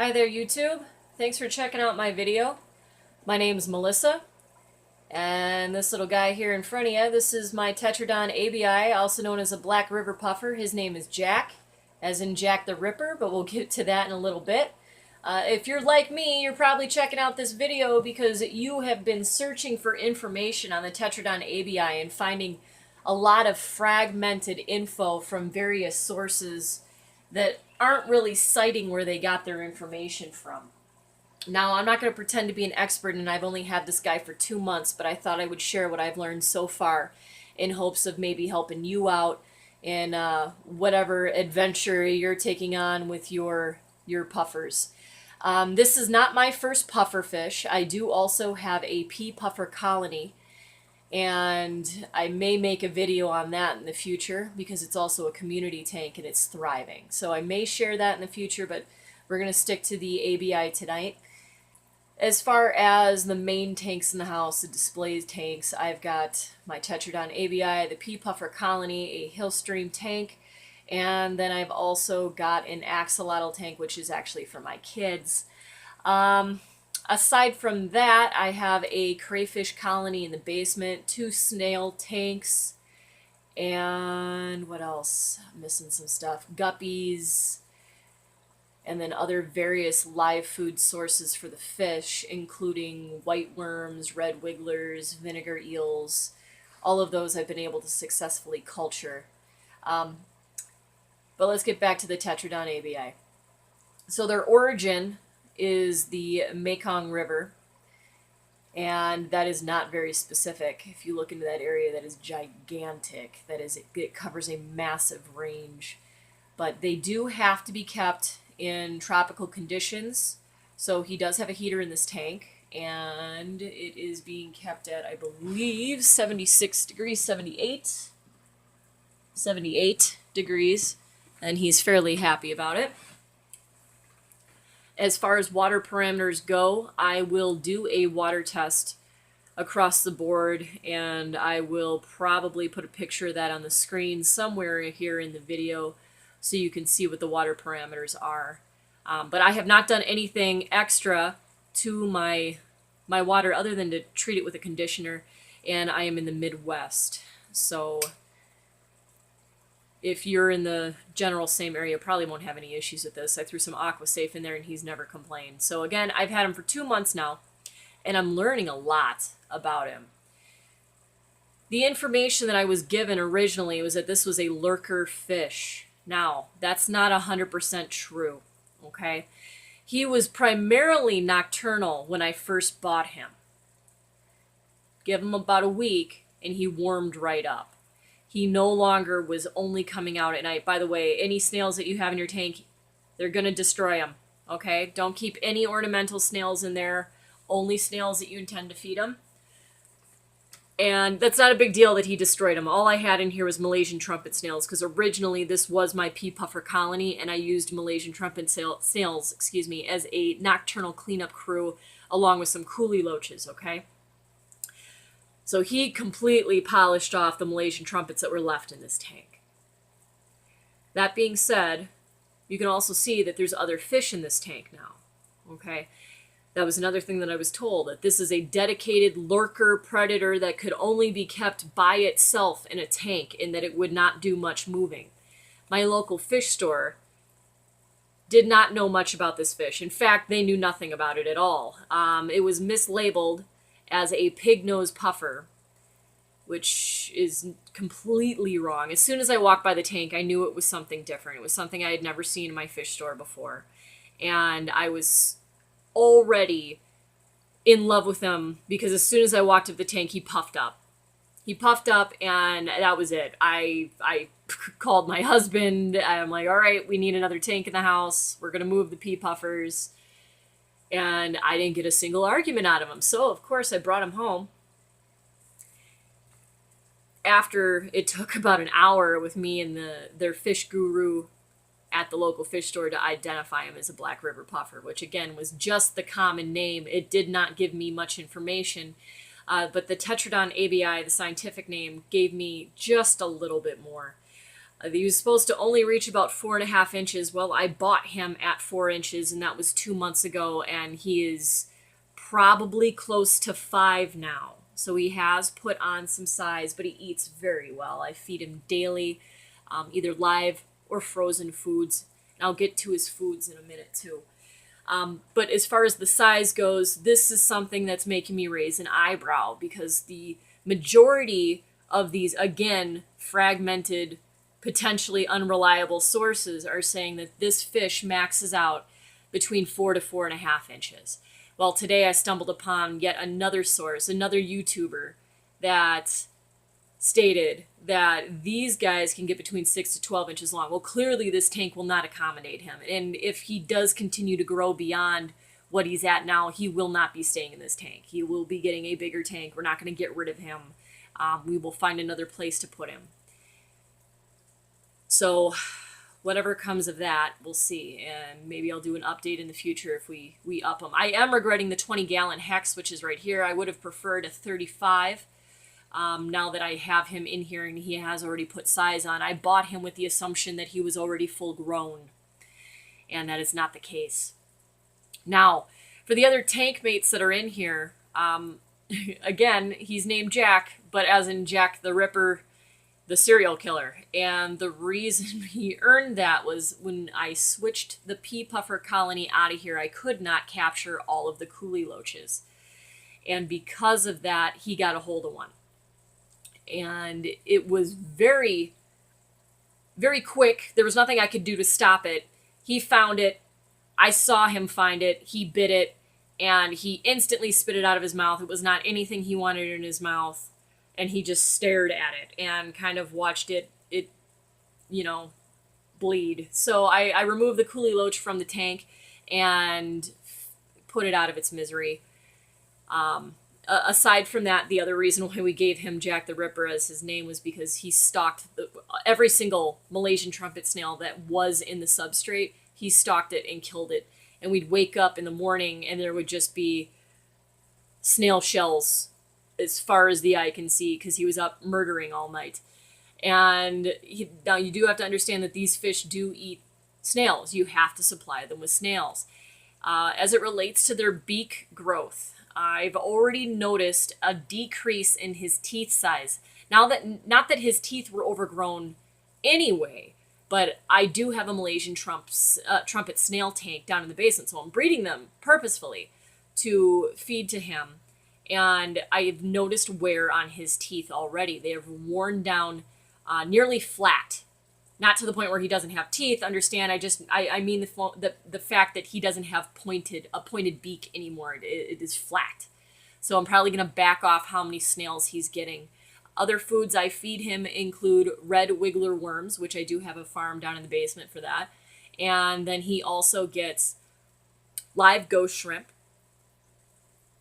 Hi there, YouTube. Thanks for checking out my video. My name's Melissa, and this little guy here in front of you, this is my Tetraodon Abei, also known as a Black River Puffer. His name is Jack, as in Jack the Ripper, but we'll get to that in a little bit. If you're like me, you're probably checking out this video because you have been searching for information on the Tetraodon Abei and finding a lot of fragmented info from various sources that aren't really citing where they got their information from. Now, I'm not going to pretend to be an expert, and I've only had this guy for 2 months, but I thought I would share what I've learned so far in hopes of maybe helping you out in whatever adventure you're taking on with your puffers. This is not my first puffer fish. I do also have a pea puffer colony, and I may make a video on that in the future because it's also a community tank and it's thriving. So I may share that in the future, but we're going to stick to the ABI tonight. As far as the main tanks in the house, the display tanks, I've got my Tetraodon Abei, the pea puffer colony, a Hillstream tank, and then I've also got an axolotl tank, which is actually for my kids. Aside from that, I have a crayfish colony in the basement, 2 snail tanks, and what else? I'm missing some stuff. Guppies, and then other various live food sources for the fish, including white worms, red wigglers, vinegar eels. All of those I've been able to successfully culture. But let's get back to the Tetraodon Abei. So their origin is the Mekong River, and that is not very specific. If you look into that area, that is gigantic. That is, it covers a massive range. But they do have to be kept in tropical conditions. So he does have a heater in this tank, and it is being kept at, I believe, 76 degrees, 78 degrees, and he's fairly happy about it. As far as water parameters go, I will do a water test across the board, and I will probably put a picture of that on the screen somewhere here in the video so you can see what the water parameters are. But I have not done anything extra to my water other than to treat it with a conditioner, and I am in the Midwest. So if you're in the general same area, probably won't have any issues with this. I threw some AquaSafe in there and he's never complained. So again, I've had him for 2 months now, and I'm learning a lot about him. The information that I was given originally was that this was a lurker fish. Now, that's not 100% true, okay? He was primarily nocturnal when I first bought him. Give him about a week and he warmed right up. He no longer was only coming out at night. By the way, any snails that you have in your tank, they're going to destroy them, okay? Don't keep any ornamental snails in there, only snails that you intend to feed them. And that's not a big deal that he destroyed them. All I had in here was Malaysian trumpet snails, because originally this was my pea puffer colony, and I used Malaysian trumpet snails, as a nocturnal cleanup crew, along with some coolie loaches, okay? So he completely polished off the Malaysian trumpets that were left in this tank. That being said, you can also see that there's other fish in this tank now, okay? That was another thing that I was told, that this is a dedicated lurker predator that could only be kept by itself in a tank and that it would not do much moving. My local fish store did not know much about this fish. In fact, they knew nothing about it at all. It was mislabeled as a pig-nose puffer, which is completely wrong. As soon as I walked by the tank, I knew it was something different. It was something I had never seen in my fish store before. And I was already in love with him because as soon as I walked up the tank, he puffed up. He puffed up, and that was it. I called my husband. I'm like, all right, we need another tank in the house. We're going to move the pea puffers. And I didn't get a single argument out of him. So, of course, I brought him home. After it took about an hour with me and their fish guru at the local fish store to identify him as a Black River Puffer, which, again, was just the common name. It did not give me much information. But the Tetraodon Abei, the scientific name, gave me just a little bit more. He was supposed to only reach about 4.5 inches. Well, I bought him at 4 inches, and that was 2 months ago, and he is probably close to 5 now. So he has put on some size, but he eats very well. I feed him daily, either live or frozen foods. And I'll get to his foods in a minute too. But as far as the size goes, this is something that's making me raise an eyebrow, because the majority of these, again, fragmented, potentially unreliable sources are saying that this fish maxes out between 4 to 4.5 inches. Well, today I stumbled upon yet another source, another YouTuber, that stated that these guys can get between 6 to 12 inches long. Well, clearly this tank will not accommodate him. And if he does continue to grow beyond what he's at now, he will not be staying in this tank. He will be getting a bigger tank. We're not going to get rid of him. We will find another place to put him. So whatever comes of that, we'll see. And maybe I'll do an update in the future if we up him. I am regretting the 20-gallon hex, which is right here. I would have preferred a 35. Now that I have him in here and he has already put size on. I bought him with the assumption that he was already full grown, and that is not the case. Now, for the other tank mates that are in here, again, he's named Jack, but as in Jack the Ripper, the serial killer. And the reason he earned that was when I switched the pea puffer colony out of here, I could not capture all of the coolie loaches. And because of that, he got a hold of one. And it was very, very quick. There was nothing I could do to stop it. He found it. I saw him find it. He bit it. And he instantly spit it out of his mouth. It was not anything he wanted in his mouth. And he just stared at it and kind of watched it bleed. So I removed the coolie loach from the tank and put it out of its misery. Aside from that, the other reason why we gave him Jack the Ripper as his name was because he stalked every single Malaysian trumpet snail that was in the substrate. He stalked it and killed it. And we'd wake up in the morning and there would just be snail shells as far as the eye can see, because he was up murdering all night. And now you do have to understand that these fish do eat snails. You have to supply them with snails. As it relates to their beak growth, I've already noticed a decrease in his teeth size. Now that, not that his teeth were overgrown anyway, but I do have a Malaysian trumpet snail tank down in the basement, so I'm breeding them purposefully to feed to him. And I've noticed wear on his teeth already. They have worn down nearly flat. Not to the point where he doesn't have teeth. Understand? I mean the fact that he doesn't have a pointed beak anymore. It is flat. So I'm probably going to back off how many snails he's getting. Other foods I feed him include red wiggler worms, which I do have a farm down in the basement for that. And then he also gets live ghost shrimp,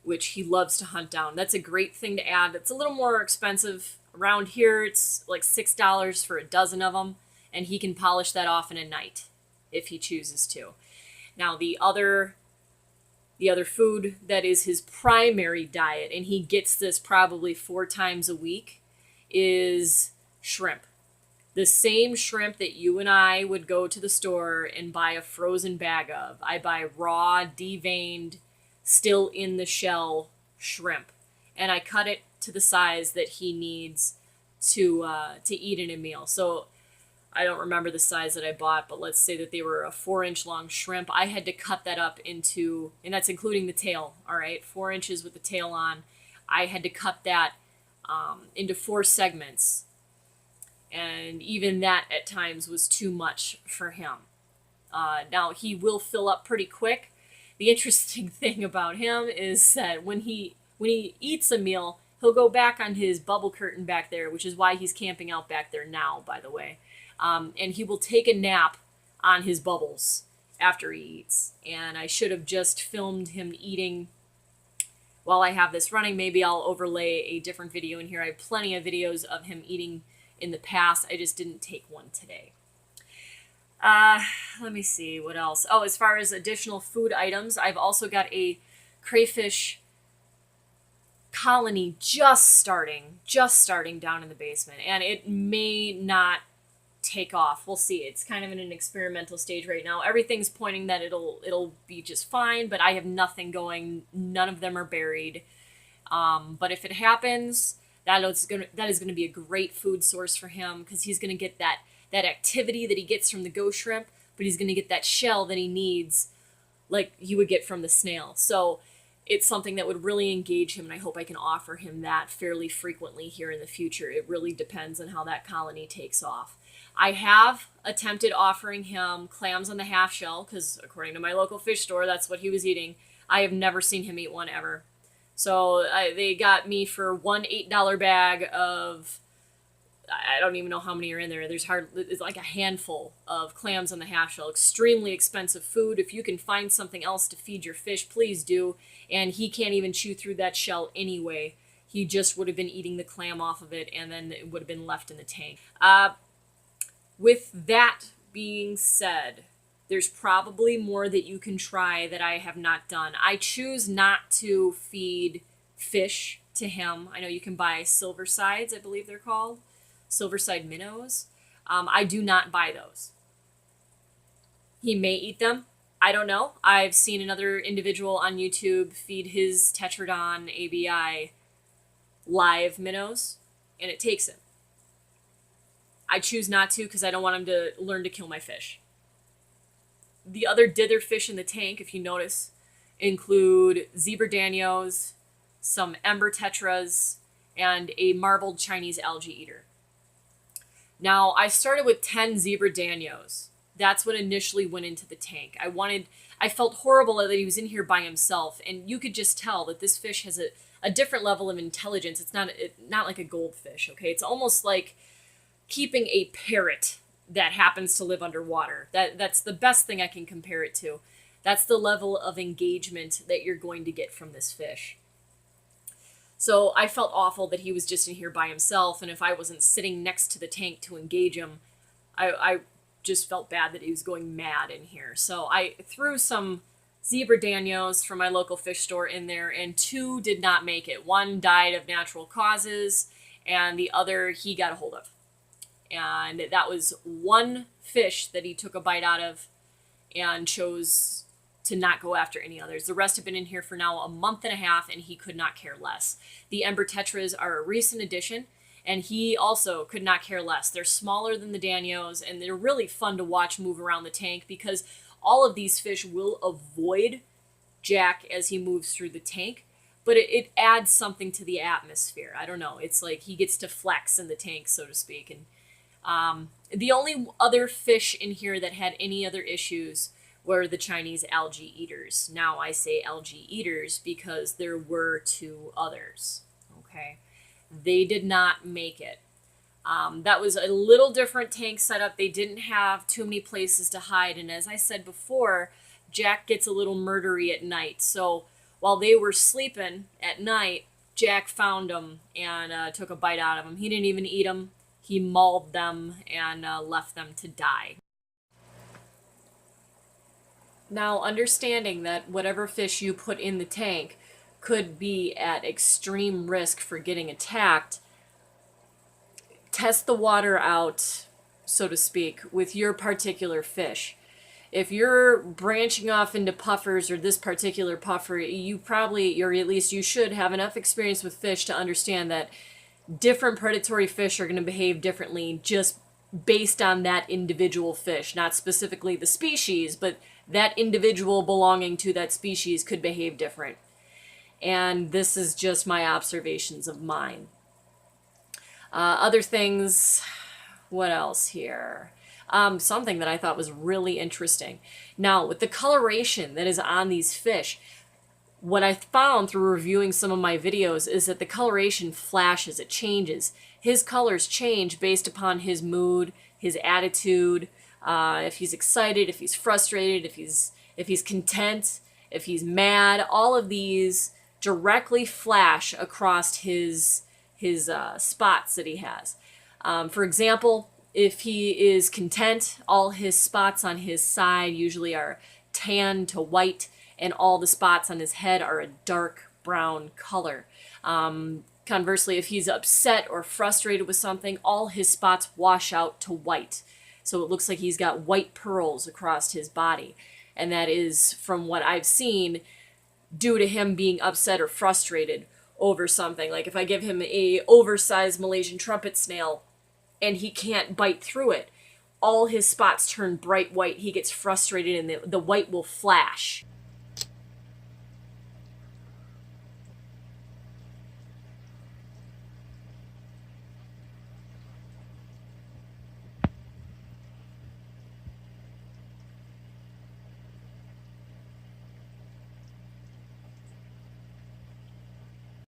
which he loves to hunt down. That's a great thing to add. It's a little more expensive. Around here, it's like $6 for a dozen of them, and he can polish that off in a night if he chooses to. Now, the other food that is his primary diet, and he gets this probably 4 times a week, is shrimp. The same shrimp that you and I would go to the store and buy a frozen bag of. I buy raw, deveined, still in the shell shrimp, and I cut it to the size that he needs to eat in a meal. So I don't remember the size that I bought, but let's say that they were a 4-inch long shrimp. I had to cut that up into, and that's including the tail, all right, 4 inches with the tail on. I had to cut that into 4 segments, and even that at times was too much for him. Now he will fill up pretty quick. The interesting thing about him is that when he eats a meal, he'll go back on his bubble curtain back there, which is why he's camping out back there now, by the way. And he will take a nap on his bubbles after he eats. And I should have just filmed him eating while I have this running. Maybe I'll overlay a different video in here. I have plenty of videos of him eating in the past. I just didn't take one today. Let me see what else. Oh, as far as additional food items, I've also got a crayfish colony just starting down in the basement, and it may not take off. We'll see. It's kind of in an experimental stage right now. Everything's pointing that it'll be just fine, but I have nothing going. None of them are buried. But if it happens, that is gonna be a great food source for him, because he's gonna get that activity that he gets from the ghost shrimp, but he's gonna get that shell that he needs, like you would get from the snail. So it's something that would really engage him, and I hope I can offer him that fairly frequently here in the future. It really depends on how that colony takes off. I have attempted offering him clams on the half shell, because according to my local fish store, that's what he was eating. I have never seen him eat one ever. So they got me for one $8 bag of, I don't even know how many are in there. It's like a handful of clams on the half shell. Extremely expensive food. If you can find something else to feed your fish, please do. And he can't even chew through that shell anyway. He just would have been eating the clam off of it, and then it would have been left in the tank. With that being said, there's probably more that you can try that I have not done. I choose not to feed fish to him. I know you can buy silver sides, I believe they're called. Silverside minnows. I do not buy those. He may eat them. I don't know. I've seen another individual on YouTube feed his Tetraodon Abei live minnows, and it takes him. I choose not to, because I don't want him to learn to kill my fish. The other dither fish in the tank, if you notice, include zebra danios, some ember tetras, and a marbled Chinese algae eater. Now, I started with 10 zebra danios. That's what initially went into the tank. I felt horrible that he was in here by himself, and you could just tell that this fish has a different level of intelligence. It's not like a goldfish, okay? It's almost like keeping a parrot that happens to live underwater. That's the best thing I can compare it to. That's the level of engagement that you're going to get from this fish. So I felt awful that he was just in here by himself, and if I wasn't sitting next to the tank to engage him, I just felt bad that he was going mad in here. So I threw some zebra danios from my local fish store in there, and 2 did not make it. 1 died of natural causes, and the other he got a hold of. And that was 1 fish that he took a bite out of and chose to not go after any others. The rest have been in here for now a month and a half, and he could not care less. The ember tetras are a recent addition, and he also could not care less. They're smaller than the danios, and they're really fun to watch move around the tank, because all of these fish will avoid Jack as he moves through the tank, but it adds something to the atmosphere. I don't know. It's like he gets to flex in the tank, so to speak. And the only other fish in here that had any other issues were the Chinese algae eaters. Now I say algae eaters because there were 2 others, okay? They did not make it. That was a little different tank setup. They didn't have too many places to hide, and as I said before, Jack gets a little murdery at night. So while they were sleeping at night, Jack found them and took a bite out of them. He didn't even eat them. He mauled them and left them to die. Now, understanding that whatever fish you put in the tank could be at extreme risk for getting attacked, test the water out, so to speak, with your particular fish. If you're branching off into puffers or this particular puffer, you probably, or at least you should, have enough experience with fish to understand that different predatory fish are going to behave differently just based on that individual fish. Not specifically the species, but that individual belonging to that species could behave different. And this is just my observations of mine. Other things, what else here? Something that I thought was really interesting. Now, with the coloration that is on these fish, what I found through reviewing some of my videos is that the coloration flashes, it changes. His colors change based upon his mood, his attitude, if he's excited, if he's frustrated, if he's content, if he's mad. All of these directly flash across his spots that he has. For example, if he is content, all his spots on his side usually are tan to white, and all the spots on his head are a dark brown color. Conversely, if he's upset or frustrated with something, all his spots wash out to white. So it looks like he's got white pearls across his body. And that is, from what I've seen, due to him being upset or frustrated over something. Like if I give him a oversized Malaysian trumpet snail and he can't bite through it, all his spots turn bright white. He gets frustrated and the white will flash.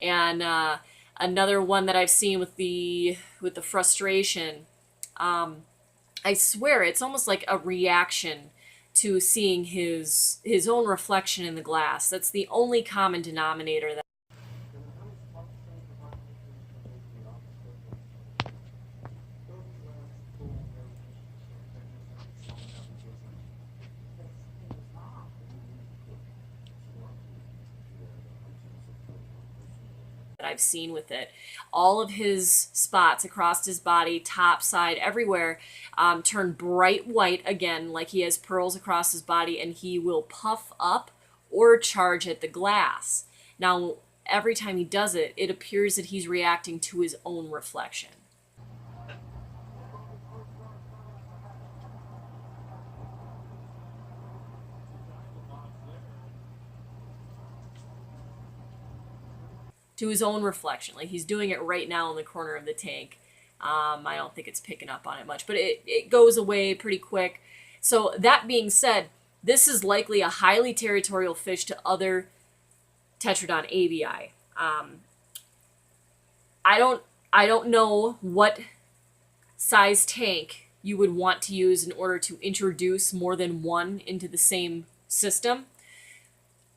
And another one that I've seen with the frustration, I swear it's almost like a reaction to seeing his own reflection in the glass. That's the only common denominator that I've seen with it. All of his spots across his body, top, side, everywhere, turn bright white again, like he has pearls across his body, and he will puff up or charge at the glass. Now, every time he does it, it appears that he's reacting to his own reflection. To his own reflection. Like he's doing it right now in the corner of the tank. I don't think it's picking up on it much, but it goes away pretty quick. So that being said, this is likely a highly territorial fish to other Tetraodon Abei. I don't know what size tank you would want to use in order to introduce more than one into the same system.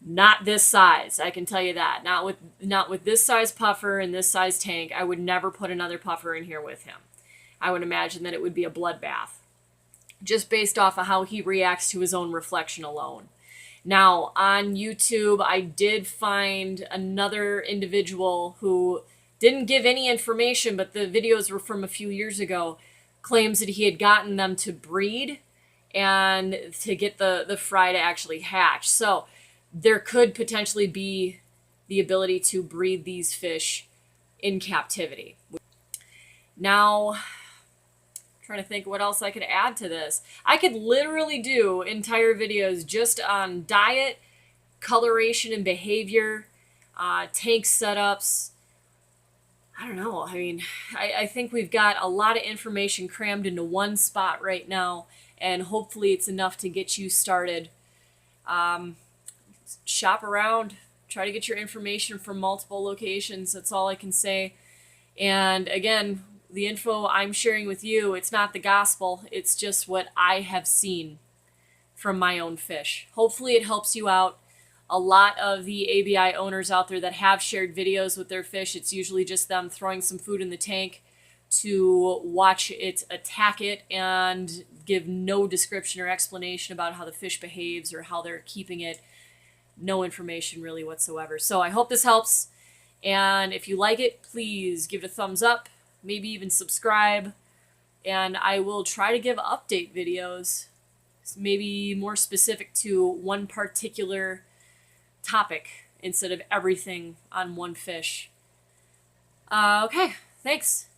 Not this size, I can tell you that. Not with this size puffer and this size tank. I would never put another puffer in here with him. I would imagine that it would be a bloodbath, just based off of how he reacts to his own reflection alone. Now, on YouTube, I did find another individual who didn't give any information, but the videos were from a few years ago, claims that he had gotten them to breed and to get the fry to actually hatch. So there could potentially be the ability to breed these fish in captivity. Now, I'm trying to think what else I could add to this. I could literally do entire videos just on diet, coloration and behavior, tank setups. I don't know. I mean, I think we've got a lot of information crammed into one spot right now, and hopefully it's enough to get you started. Shop around, try to get your information from multiple locations. That's all I can say. And again, the info I'm sharing with you, it's not the gospel. It's just what I have seen from my own fish. Hopefully it helps you out. A lot of the ABI owners out there that have shared videos with their fish, it's usually just them throwing some food in the tank to watch it attack it and give no description or explanation about how the fish behaves or how they're keeping it. No information really whatsoever. So I hope this helps. And if you like it, please give it a thumbs up, maybe even subscribe. And I will try to give update videos, maybe more specific to one particular topic instead of everything on one fish. Okay, thanks.